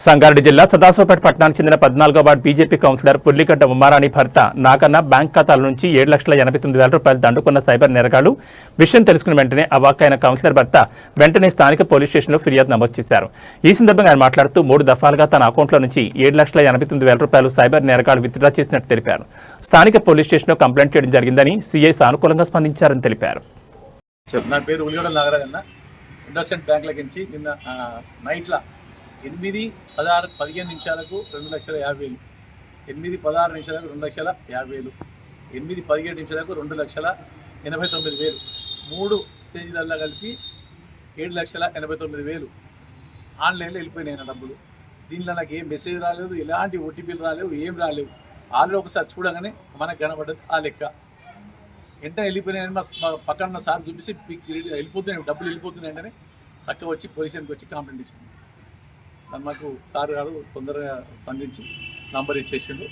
సంగారెడ్డి జిల్లా సదాశివపేట పట్టణానికి చెందిన 14వ వార్డు బీజేపీ కౌన్సిలర్ పుల్లిగడ్డ ఉమారాణి భర్త నాకన్న బ్యాంక్ ఖాతాల నుంచి 7,89,000 రూపాయలు దండుకున్న సైబర్ నేరగాళ్లు విషయం తెలుసుకున్న వెంటనే అవాక్కైన కౌన్సిలర్ భర్త వెంటనే స్థానిక పోలీస్ స్టేషన్లో ఫిర్యాదు నమోదు చేశారు. ఈ సందర్భంగా ఆయన మాట్లాడుతూ 3 దఫాలుగా తన అకౌంట్లో నుంచి 7,89,000 రూపాయలు సైబర్ నేరగాళ్లు విత్డ్రా చేసినట్టు తెలిపారు. స్థానిక పోలీస్ స్టేషన్లో కంప్లైంట్ చేయడం జరిగిందని సీఐ సానుకూలంగా స్పందించారని తెలిపారు. నా పేరు ఉల్లిగడ్డ నాగరాజన్న. ఇండస్ఇండ్ బ్యాంక్లకించి నిన్న నైట్ల 8:15 నిమిషాలకు 2,50,000, 8:16 నిమిషాలకు 2,50,000, 8:17 నిమిషాలకు 2,89,000, 3 స్టేజ్లల్లో కలిపి 7,89,000 ఆన్లైన్లో వెళ్ళిపోయినాయి నా డబ్బులు. దీనిలో నాకు ఏం మెసేజ్ రాలేదు, ఎలాంటి ఓటీపీలు రాలేవు, ఏం రాలేవు. ఆల్రెడీ ఒకసారి చూడగానే మనకు కనబడ్డది ఆ లెక్క. వెంటనే వెళ్ళిపోయినాయని మా పక్కన సార్ చూపిస్తే వెళ్ళిపోతున్నాయి, డబ్బులు వెళ్ళిపోతున్నాయి అంటేనే చక్కగా వచ్చి పొజిషన్కి వచ్చి కంప్లైంట్ ఇచ్చింది. మాకు సార్ గారు తొందరగా స్పందించి నంబర్ ఇచ్చేసిండు.